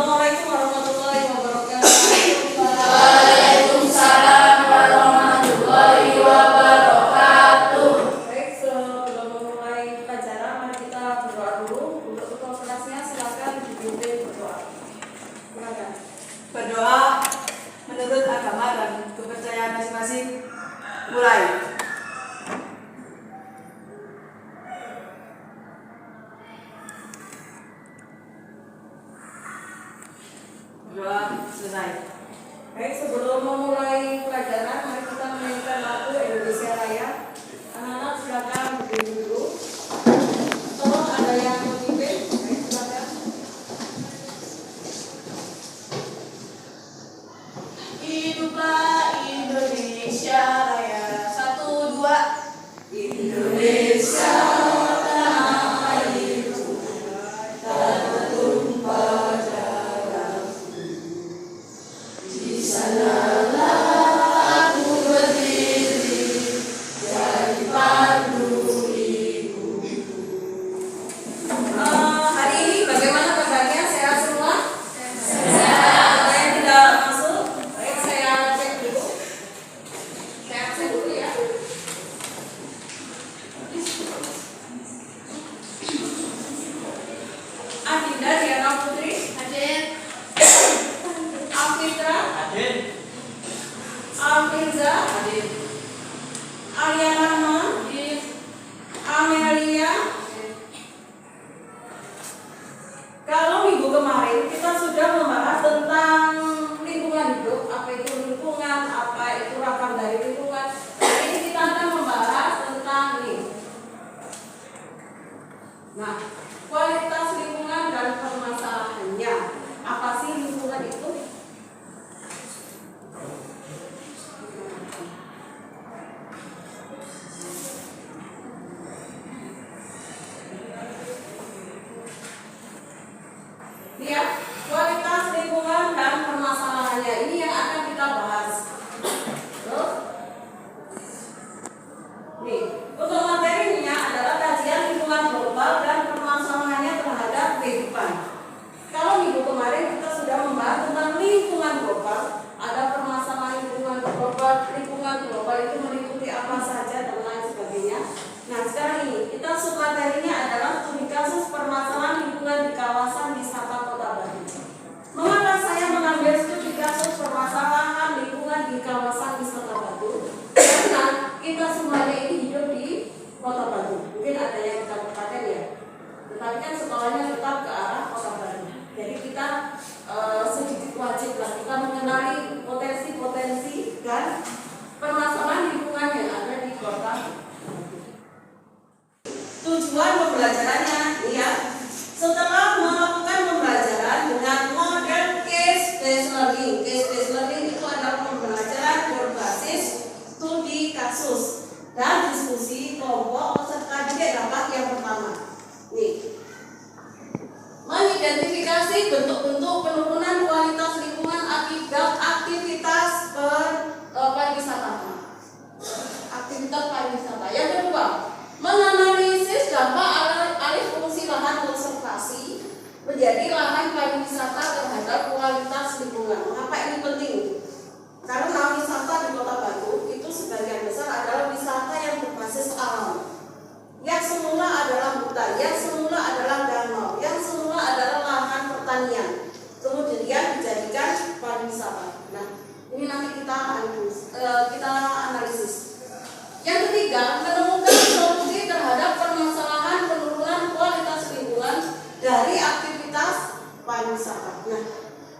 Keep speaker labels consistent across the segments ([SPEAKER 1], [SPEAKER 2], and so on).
[SPEAKER 1] Assalamualaikum warahmatullahi wabarakatuh.
[SPEAKER 2] Waalaikumsalam warahmatullahi wabarakatuh.
[SPEAKER 1] Baik, sebelum memulai pelajaran, mari kita berdoa dulu. Untuk ketua kelasnya silakan dipimpin berdoa. Silakan.
[SPEAKER 3] Berdoa menurut agama dan kepercayaan masing-masing. Mulai. Berdoa selesai.
[SPEAKER 1] Baik, sebelum memulai pelajaran, mari kita menyanyikan lagu Indonesia Raya. Anak-anak silakan berdiri dulu. Tolong ada yang memimpin. Baik, silakan.
[SPEAKER 2] Hiduplah Indonesia Raya. 1, 2. Indonesia tanah airku, tanah tumpah darahku. Di sanalah aku berdiri, jadi pandu hidupku.
[SPEAKER 1] Hari ini bagaimana kabarnya? Sehat semua?
[SPEAKER 2] Sehat.
[SPEAKER 1] Ada yang tidak masuk? Baik, saya cek dulu. Saya absen dulu ya. Adinda Diana Putri,
[SPEAKER 2] Hadir.
[SPEAKER 1] Afitra,
[SPEAKER 3] Hadir.
[SPEAKER 1] Alfirza,
[SPEAKER 3] Hadir.
[SPEAKER 1] Arya Rahma, Amelia. Kalau minggu kemarin kita sudah membahas tentang lingkungan hidup, apa itu lingkungan, apa itu rakam dari lingkungan. Hari ini kita akan membahas tentang ini. Nah, kualitas lingkungan dan permasalahannya. Apa sih lingkungan itu? Ya, kualitas lingkungan dan permasalahannya ini yang akan kita bahas. Terus, nih, untuk materinya adalah kajian lingkungan global dan permasalahannya terhadap kehidupan. Kalau minggu kemarin kita sudah membahas tentang lingkungan global, ada permasalahan lingkungan global itu meliputi apa saja dan lain sebagainya. Nah, sekarang ini kita submaterinya adalah studi kasus permasalahan lingkungan di kawasan wisata Kota Batu. Mengapa saya mengambil studi kasus permasalahan lingkungan di kawasan wisata Batu? Karena kita semuanya ini hidup di Kota Batu. Mungkin ada yang kabupaten ya, tetapi kan sekolahnya tetap ke arah Kota Batu. Jadi kita sedikit wajib lah kita mengenali potensi-potensi dan permasalahan lingkungan yang ada di Kota Batu. Tujuan pembelajarannya ya, setelah melakukan pembelajaran dengan model case-based learning. Case-based learning itu adalah pembelajaran berbasis studi kasus dan diskusi kelompok serta didik dampak yang pertama. Nih, mengidentifikasi bentuk-bentuk penurunan kualitas lingkungan akibat aktivitas pariwisata. Aktivitas pariwisata. Yang kedua, menganalisis dampak alih fungsi lahan konservasi menjadi lahan pariwisata terhadap kualitas lingkungan. Mengapa ini penting? Karena wisata di Kota Batu itu sebagian besar adalah wisata yang berbasis alam. Yang semula adalah hutan, yang semula adalah danau, yang semula adalah lahan pertanian. Kemudian dijadikan pariwisata. Nah, ini nanti kita analisis. Yang ketiga, menemukan solusi terhadap permasalahan penurunan kualitas lingkungan dari aktivitas pariwisata. Nah,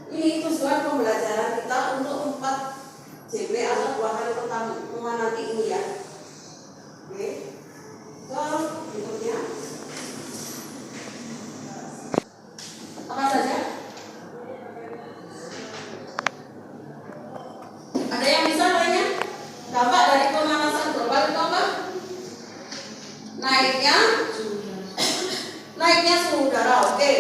[SPEAKER 1] ini tujuan pembelajaran kita untuk 4 JP atau 2 kali pertemuan nanti ini ya. Oke. Terus berikutnya apa saja? Ada yang bisa tanya? Dampak dari pemanasan global itu apa? Naiknya suhu udara. Oke.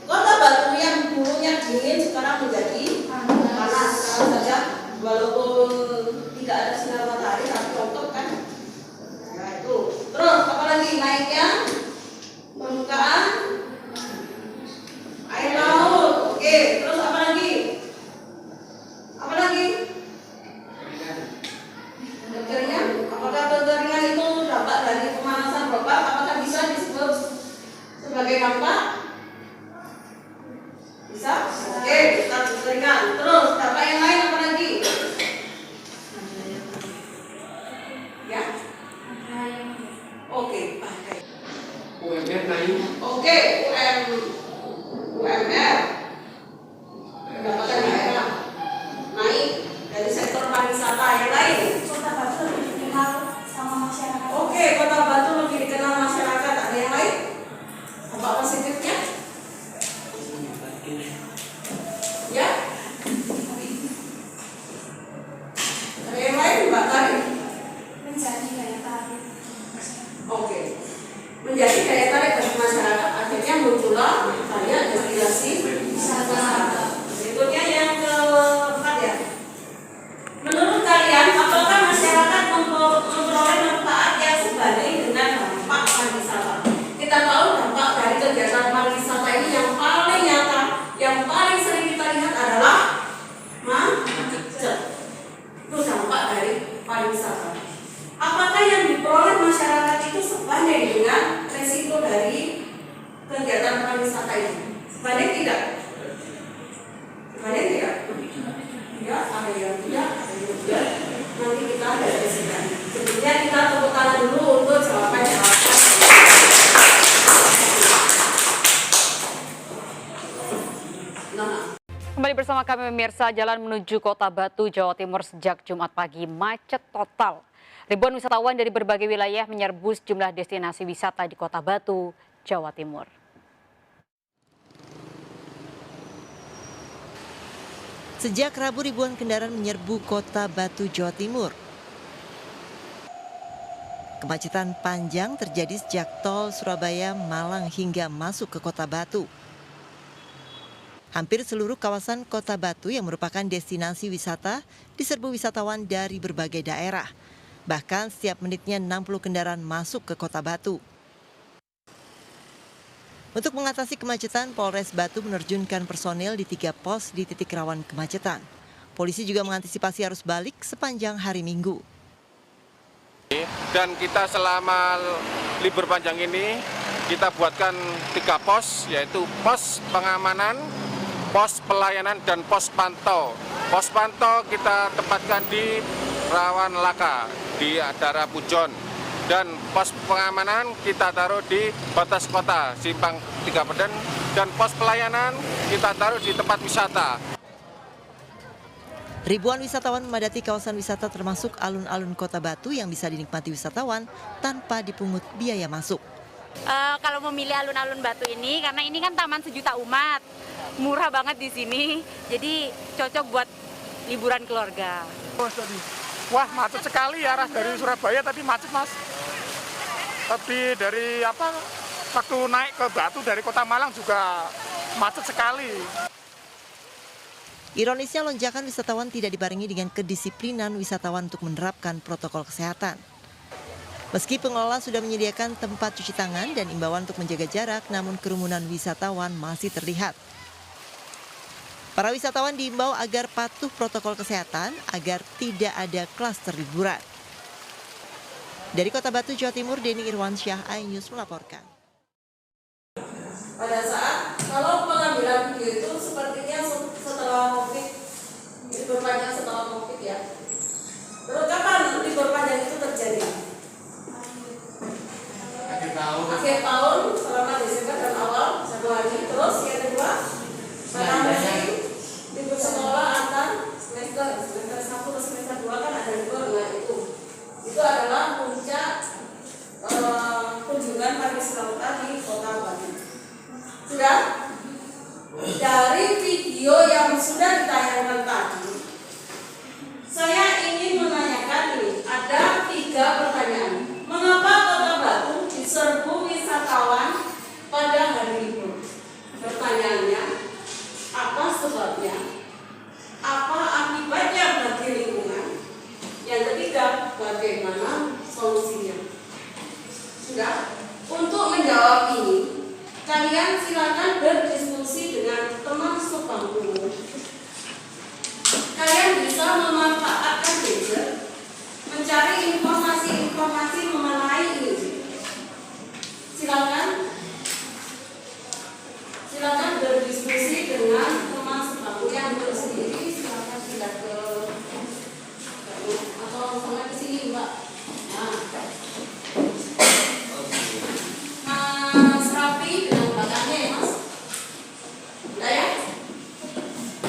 [SPEAKER 1] Kota Batu yang dulunya dingin sekarang menjadi panas. Sekarang saja walaupun tidak ada sinar matahari tapi rontok kan. Nah itu. Terus apalagi naiknya permukaan air laut. Oke. Terus berikan. Terus Bapak yang lain apa lagi? Ya. Oke, pakai.
[SPEAKER 2] UMR naik.
[SPEAKER 1] Oke, UMR pendapatan daerah naik dari sektor pariwisata. Yang lain?
[SPEAKER 4] Kota Batu lebih dikenal sama masyarakat.
[SPEAKER 1] Oke, Kota Batu lebih dikenal masyarakat. Ada yang lain? Apa positifnya? Ya? Ada yang lain, Mbak Tari?
[SPEAKER 4] Menjadi daya tarik.
[SPEAKER 1] Oke. Menjadi daya tarik bagi masyarakat, akhirnya muncullah banyak destinasi wisata. Berikutnya yang keempat ya. Menurut kalian, apakah masyarakat memperoleh manfaat yang sebanding dengan dampak pariwisata? Kita tahu dampak dari kegiatan pariwisata ini yang paling nyata, yang paling sering kita lihat adalah macet. Itu dampak dari pariwisata. Apakah yang diperoleh masyarakat itu sebanding dengan resiko dari kegiatan pariwisata ini? Sebanding tidak? Sebanding tidak? Ya, ada yang tidak, ada yang tidak. Nanti kita ada diskusikan. Sebelumnya kita tepuk tangan dulu untuk jawabannya.
[SPEAKER 5] Kembali bersama kami pemirsa, jalan menuju Kota Batu, Jawa Timur sejak Jumat pagi macet total. Ribuan wisatawan dari berbagai wilayah menyerbu sejumlah destinasi wisata di Kota Batu, Jawa Timur.
[SPEAKER 6] Sejak Rabu, ribuan kendaraan menyerbu Kota Batu, Jawa Timur. Kemacetan panjang terjadi sejak tol Surabaya, Malang hingga masuk ke Kota Batu. Hampir seluruh kawasan Kota Batu yang merupakan destinasi wisata diserbu wisatawan dari berbagai daerah. Bahkan setiap menitnya 60 kendaraan masuk ke Kota Batu. Untuk mengatasi kemacetan, Polres Batu menerjunkan personil di 3 pos di titik rawan kemacetan. Polisi juga mengantisipasi arus balik sepanjang hari Minggu.
[SPEAKER 7] Dan kita selama libur panjang ini, kita buatkan 3 pos, yaitu pos pengamanan, pos pelayanan, dan pos pantau. Pos pantau kita tempatkan di Rawan Laka, di daerah Pujon. Dan pos pengamanan kita taruh di batas kota, Simpang 3 Peden. Dan pos pelayanan kita taruh di tempat wisata.
[SPEAKER 6] Ribuan wisatawan memadati kawasan wisata termasuk alun-alun Kota Batu yang bisa dinikmati wisatawan tanpa dipungut biaya masuk.
[SPEAKER 5] Kalau memilih alun-alun Batu ini, karena ini kan taman sejuta umat, murah banget di sini, jadi cocok buat liburan keluarga.
[SPEAKER 8] Wah, macet sekali ya, arah dari Surabaya tadi macet, Mas. Tapi dari waktu naik ke Batu dari Kota Malang juga macet sekali.
[SPEAKER 6] Ironisnya, lonjakan wisatawan tidak dibarengi dengan kedisiplinan wisatawan untuk menerapkan protokol kesehatan. Meski pengelola sudah menyediakan tempat cuci tangan dan imbauan untuk menjaga jarak, namun kerumunan wisatawan masih terlihat. Para wisatawan diimbau agar patuh protokol kesehatan agar tidak ada klaster liburan. Dari Kota Batu, Jawa Timur, Denny Irwansyah, iNews melaporkan.
[SPEAKER 1] Pada saat kalau pengambilan video itu sepertinya setelah COVID, libur panjang setelah COVID ya. Terus kapan libur panjang itu terjadi? Akhir tahun selama Desember dan awal Januari. Terus yang kedua, pada musim libur sekolah antar semester 1 ke semester 2 kan ada libur. Nah itu adalah puncak kunjungan pariwisata di Kota Batu. Sudah? Dan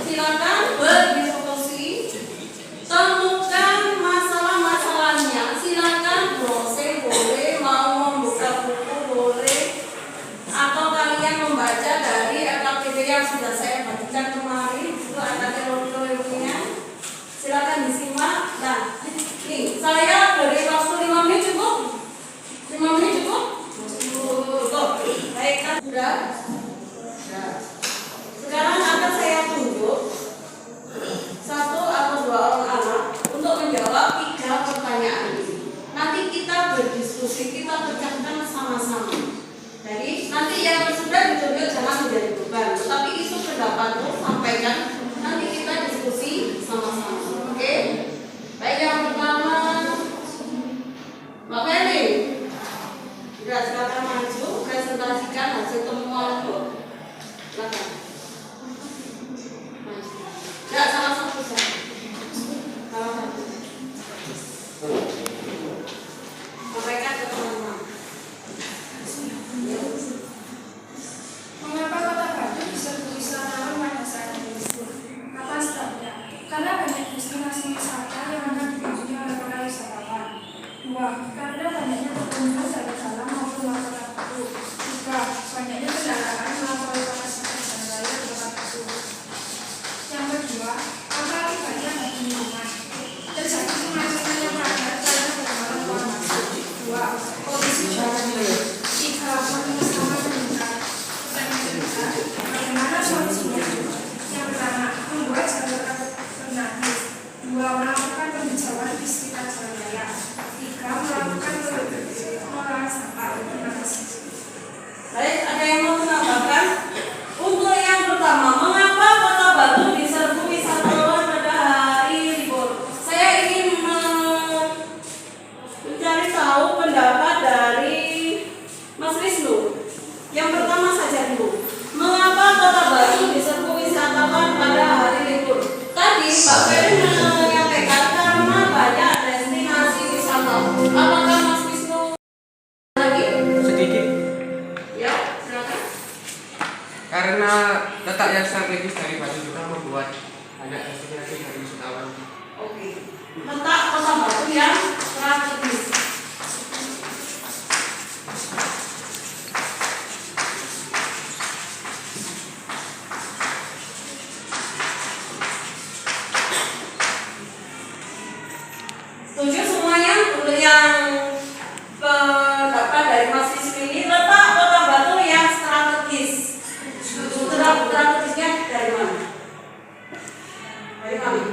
[SPEAKER 1] silakan berdiskusi, temukan masalah-masalahnya. Silakan browsing boleh, mau membuka buku boleh, atau kalian membaca dari LKPD yang sudah saya bagikan kemarin. Itu ada teori-teorinya. Silakan disimak. Nah, nih saya beri waktu 5 menit cukup? 5 menit cukup? Cukup. Baik, kan sudah? Sudah. Sekarang akan saya tunjuk 1 atau 2 orang anak untuk menjawab 3 pertanyaan ini. Nanti kita berdiskusi, kita pecahkan sama-sama. Jadi nanti yang sudah ditunjuk jangan menjadi beban, tetapi isu pendapatmu sampaikan. Nanti kita diskusi sama-sama. Oke? Baik, yang pertama Mbak Feli. Sudah, silakan maju presentasikan hasil temuanmu. Silakan. Ya, salah satu saja. Salah satu. Sampaikan ke teman-teman.
[SPEAKER 4] Mengapa Kota Batu diserbu wisatawan pada saat libur? Apa sebabnya? Karena banyak destinasi wisata yang akan dikunjungi oleh para wisatawan. 2. Karena banyaknya pengunjung dari dalam maupun luar Kota Batu. 3. Banyaknya kendaraan melampaui kapasitas jalan raya di Kota Batu. Yang kedua, apa akibatnya bagi lingkungan? Terjadi kemacetan yang padat karena bermalam Kota Batu. 2. Kondisi jalan. 3. Pariwisata meningkat. Bagaimana solusinya? Yang pertama, membuat jalur alternatif. 2. Melakukan penghijauan di sekitar jalan raya. 3. Melakukan pengolahan sampah. Terima kasih.
[SPEAKER 1] Baik, ada yang mau menambahkan? Untuk yang pertama, mengapa Kota Batu diserbu wisatawan pada hari libur? Saya ingin mencari tahu pendapat dari Mas Wisnu. Yang pertama saja dulu. Mengapa Kota Batu diserbu wisatawan pada hari libur? Tadi Pak Ferry menyampaikan karena banyak destinasi wisata. Apakah Mas Wisnu lagi?
[SPEAKER 2] Sedikit.
[SPEAKER 1] Ya, silakan.
[SPEAKER 2] Karena letak yang strategis dari Batu juga membuat banyak destinasi dari wisatawan.
[SPEAKER 1] Oke. Letak Kota Batu yang strategis. Setuju semuanya? Untuk yang pendapat dari Mas Wisnu ini, letak Kota Batu yang strategis. Strategisnya dari mana? Dari mana?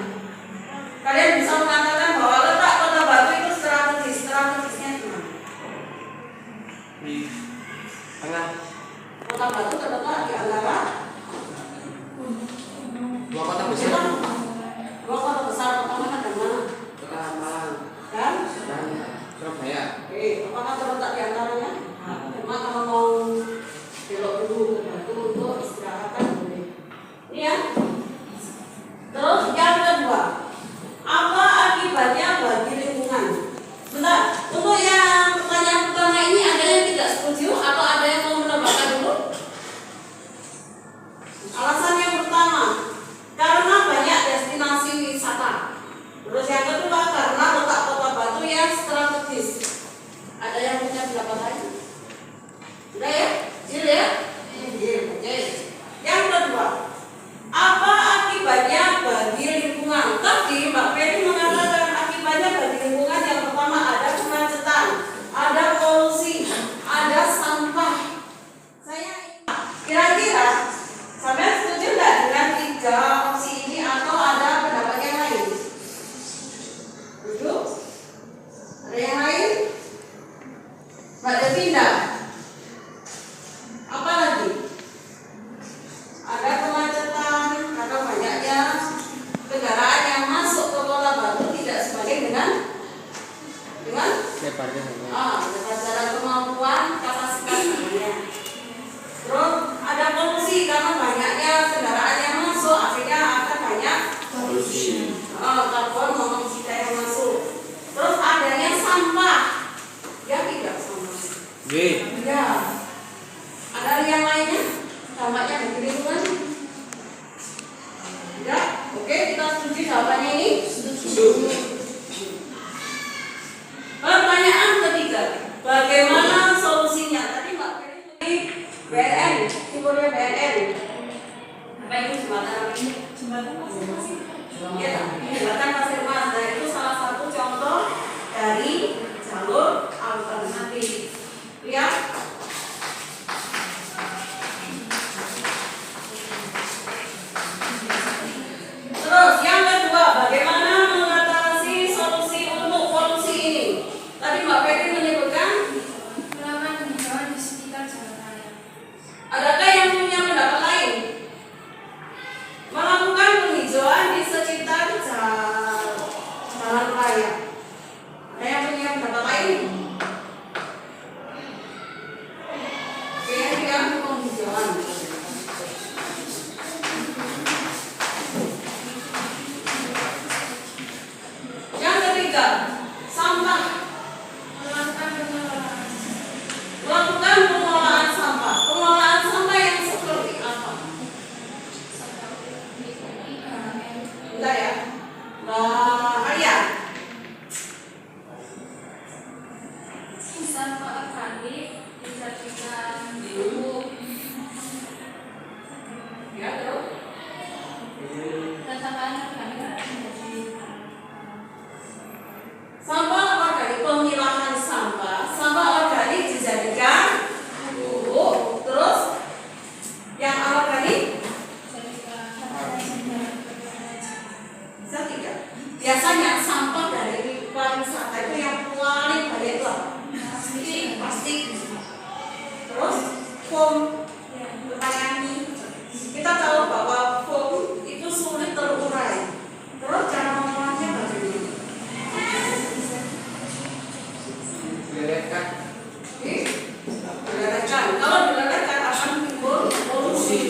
[SPEAKER 1] Kalian bisa mengatakan bahwa letak Kota Batu itu strategis. Strategisnya di mana?
[SPEAKER 2] Di tengah
[SPEAKER 1] Kota Batu terletak di antara
[SPEAKER 2] 2 kota besar,
[SPEAKER 1] 2 kota besar. Pertama dan mana?
[SPEAKER 2] Kota Malang
[SPEAKER 1] Dan?
[SPEAKER 2] dan Surabaya.
[SPEAKER 1] Oke, apakah terletak di antaranya? Cuma kalau mau belok dulu ke Batu untuk istirahatan boleh. Ini ya. Terus yang kedua, Oke, kita setuju jawabannya ini? Setuju. Pertanyaan ketiga, bagaimana solusinya? Tadi Mbak Ferry BNN, simbolnya BNN. Apa itu jembatan apa ini? Jembatan Pasir Mas. Ya, jembatan Pasir Mas. Nah, itu salah satu contoh dari jalur alternatif. Lihat. Terus yang kedua, bagaimana mengatasi solusi untuk polusi ini? Tadi Mbak Ferry menyebutkan
[SPEAKER 4] Melakukan penghijauan di sekitar jalan raya.
[SPEAKER 1] adakah yang punya pendapat lain? Melakukan penghijauan di sekitar jalan raya. Ada yang punya pendapat lain? Oke, yang penghijauan. Yang ketiga, sampah.
[SPEAKER 4] Melakukan pengelolaan
[SPEAKER 1] Melakukan pengelolaan sampah. Pengelolaan sampah yang seperti apa? Bentar ya. Nah, Arya.
[SPEAKER 4] sampah organik dijadikan pupuk
[SPEAKER 1] Ya, terus.
[SPEAKER 4] dan sampah organik menjadi
[SPEAKER 1] Sampah organik, pemilahan sampah. Sampah organik dijadikan pupuk. Terus yang anorganik bisa tidak? Biasanya sampah dari pariwisata itu yang paling banyak itu apa? Plastik. Terus foam. Pertanyaan ini, kita tahu bahwa foam itu sulit terurai. Terus cara mengolahnya bagaimana?
[SPEAKER 2] Dilelehkan.
[SPEAKER 1] Dilelehkan. Kalau dilelehkan akan timbul polusi.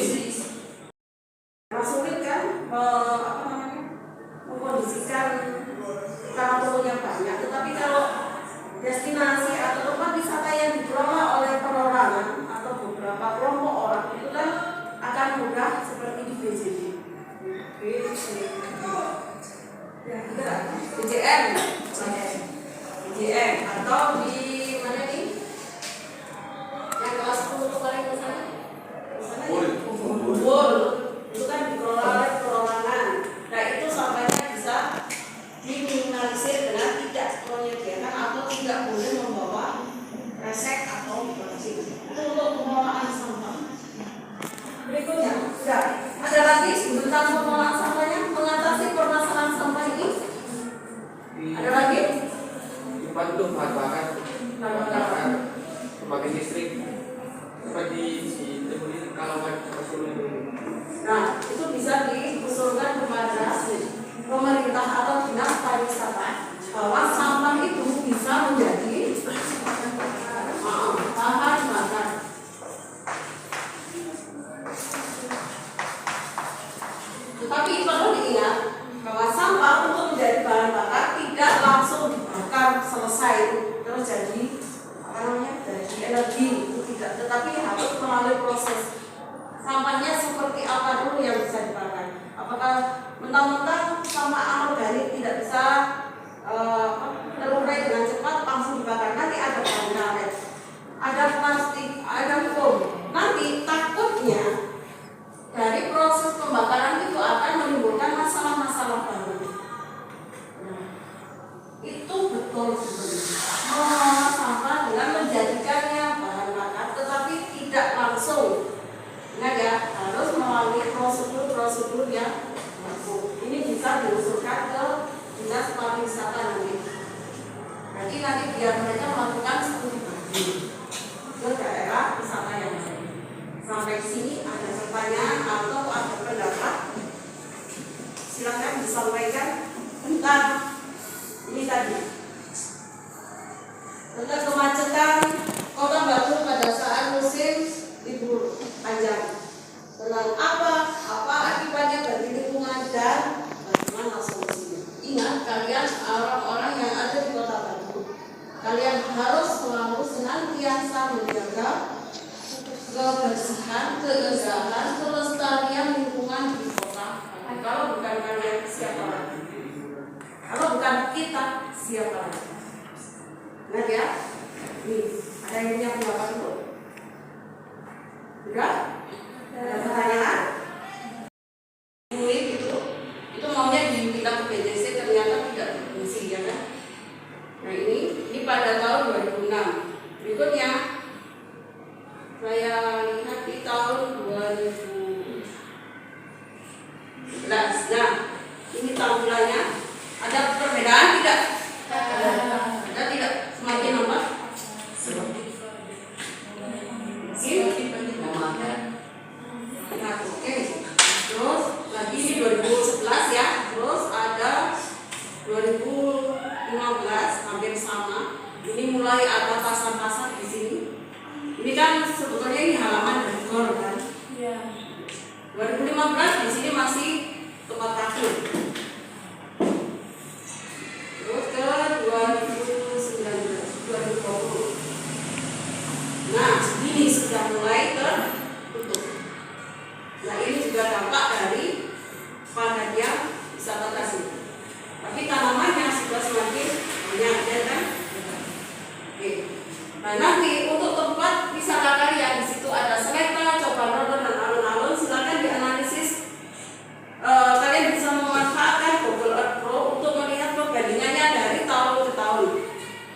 [SPEAKER 1] Sulit kan mengkondisikan karena volume banyak. Tetapi kalau destinasi atau tempat wisata yang dikelola oleh perorangan atau beberapa kelompok orang itu kan akan mudah seperti di BJD. Ya, BJM, BJM atau di mana nih? Yang kelas 10 itu paling ke sana? Kumpul. Itu kan dikelola oleh perorangan. Nah, itu sampahnya bisa diminimalisir dengan tidak menyediakan atau tidak boleh membawa resek atau plastik. Itu untuk pengelolaan sampah. Berikutnya, sudah ada lagi tentang pengelolaan sampahnya, mengatasi permasalahan sampah ini. Ada lagi?
[SPEAKER 2] Dibantu bahan bakar pembangkit listrik seperti di Kalongan Solo.
[SPEAKER 1] Nah, itu bisa diusulkan kepada pemerintah atau dinas pariwisata bahwa sampah itu bisa menjadi bahan bakar. Tetapi perlu diingat bahwa sampah untuk menjadi bahan bakar tidak langsung dibakar selesai terus jadi apa namanya, jadi energi, itu tidak, tetapi harus melalui proses. Sampahnya seperti apa dulu yang bisa dibakar? Apakah mentang-mentang sampah anorganik tidak bisa terurai dengan cepat langsung dibakar? Nanti ada bahan karet, ada plastik, ada foam. Nanti takutnya dari proses pembakaran itu akan menimbulkan masalah-masalah baru. Nah, itu betul sebenarnya. Mengolah sampah dengan menjadikannya bahan bakar, tetapi tidak langsung. Ingat ya, harus melalui prosedur-prosedur yang baku. Ini bisa diusulkan ke dinas pariwisata nanti. Berarti nanti biar mereka melakukan studi banding ke daerah wisata yang lain. Sampai sini ada pertanyaan atau ada pendapat? Silakan disampaikan tentang ini tadi. Tentang kemacetan Kota Batu pada saat musim libur panjang. Tentang apa akibatnya bagi lingkungan dan bagaimana solusinya. Ingat kalian orang-orang yang ada di Kota Batu, kalian harus selalu senantiasa menjaga kebersihan, keindahan, kelestarian lingkungan di kota. Kalau bukan kalian, siapa lagi? Kalau bukan kita, siapa lagi? Ingat ya? Nih, ada yang punya pendapat itu? Udah? Ada pertanyaan? Duit itu maunya dipindah ke BTC, ternyata tidak berfungsi, ya kan? Nah ini pada tahun 2006. Berikutnya saya lihat di tahun 2011. Nah ini tampilannya ada perbedaan tidak? Ada tidak? Semakin apa? Nah, oke. Terus lagi ini 2011 ya. Terus ada 2015 hampir sama. Ini mulai ada pasar-pasar di sini. Ini kan sebetulnya ini halaman dari gor kan. 2015 di sini masih tempat parkir. Terus ke 2019, 2020. Nah, ini sudah mulai tertutup. Nah, ini juga dampak dari pengadilan wisata kasih. Tapi tanamannya sudah semakin banyak, ya kan? Oke. Nah, nanti untuk tempat wisata kalian di situ ada seleta, coba rodo dan alun-alun. Silakan dianalisis. Kalian bisa memanfaatkan Google Earth Pro untuk melihat perbandingannya dari tahun ke tahun.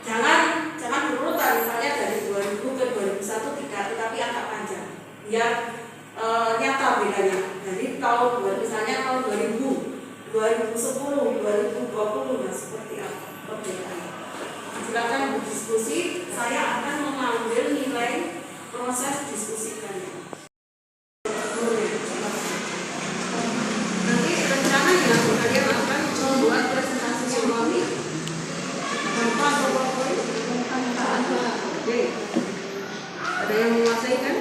[SPEAKER 1] Jangan berurutan, misalnya dari 2000 ke 2001 tidak, tetapi agak panjang. Biar nyata bedanya. Dari tahun misalnya tahun 2000, 2010, 2020, nah seperti apa perbedaannya. Silakan berdiskusi. Saya akan mengambil nilai proses diskusi kalian. Nanti rencananya kalian akan membuat presentasi simbolik tanpa PowerPoint. Oke. Ada yang menguasai kan?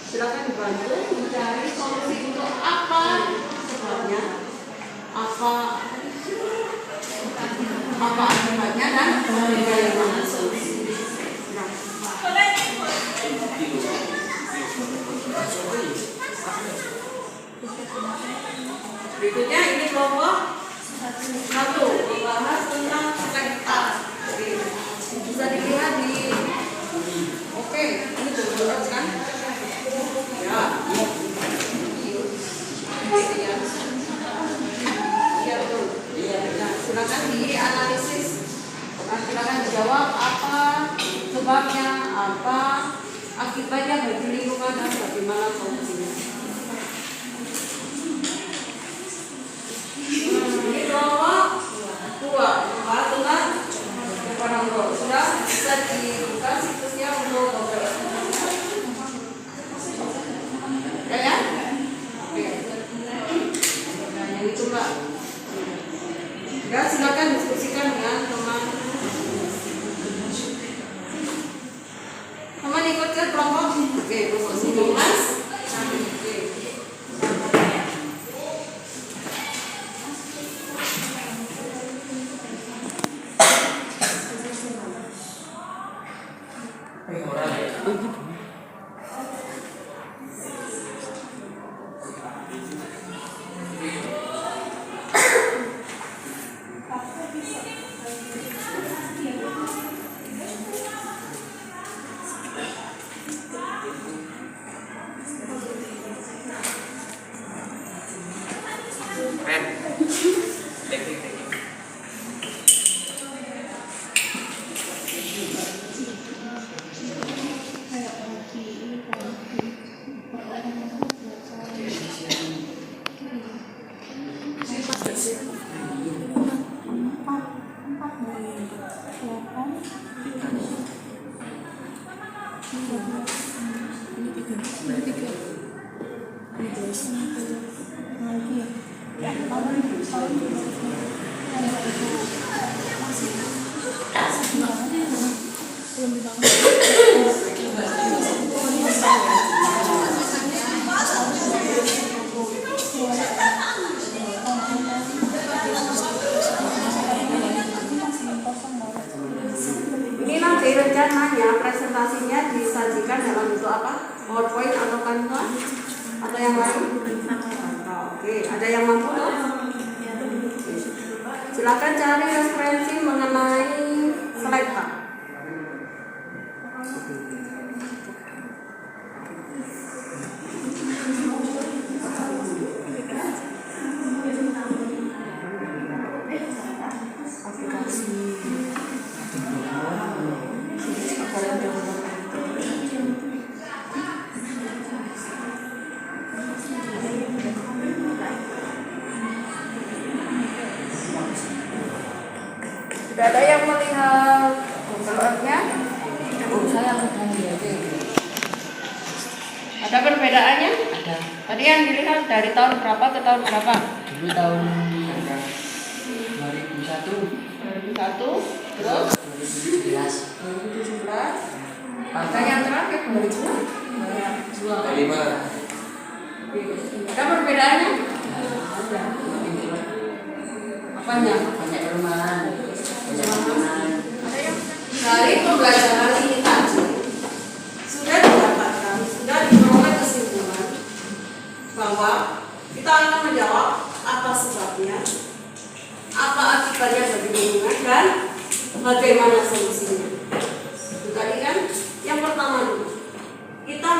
[SPEAKER 1] Silakan dibantu mencari solusi untuk apa sebabnya, apa akibatnya dan bagaimana solusi. Berikutnya ini kelompok 1 membahas tentang sektor. Bisa dilihat di oke, ini bergerak kan? Ya. Iya betul. Nah, silakan dianalisis. Silakan dijawab apa sebabnya, apa akibatnya bagi lingkungan dan bagaimana solusinya. Ini kelompok 2 membahas tentang Pananggo. Sudah bisa dibuka situsnya untuk ngobrol. Ya? Oke. Nah, yang itu Mbak. Ya, silakan diskusikan dengan teman. Teman ikut ke kelompok. Oke, kelompok sini Mas. Oke. Ini nanti rencananya presentasinya disajikan dalam bentuk apa? PowerPoint atau Canva atau yang lain? Oke. Oke, ada yang mampu toh? Silakan cari referensi mengenai slide Pak. Tidak ada yang melihat slide-nya? Ada perbedaannya? Ada. Tadi yang dilihat dari tahun berapa ke tahun berapa?
[SPEAKER 9] Dulu tahun 2001,
[SPEAKER 1] 2001, terus
[SPEAKER 9] 2017,
[SPEAKER 1] 2017. Ada yang terakhir 2002.
[SPEAKER 2] 5.
[SPEAKER 1] Ada perbedaannya?
[SPEAKER 9] ada
[SPEAKER 1] Apanya?
[SPEAKER 9] banyak kelemahan, banyak kelemahan.
[SPEAKER 1] Dari pembelajaran ini tadi sudah didapatkan, sudah diperoleh kesimpulan bahwa kita akan menjawab apa sebabnya, apa akibatnya bagi lingkungan, dan bagaimana solusinya. Itu tadi kan yang pertama dulu kita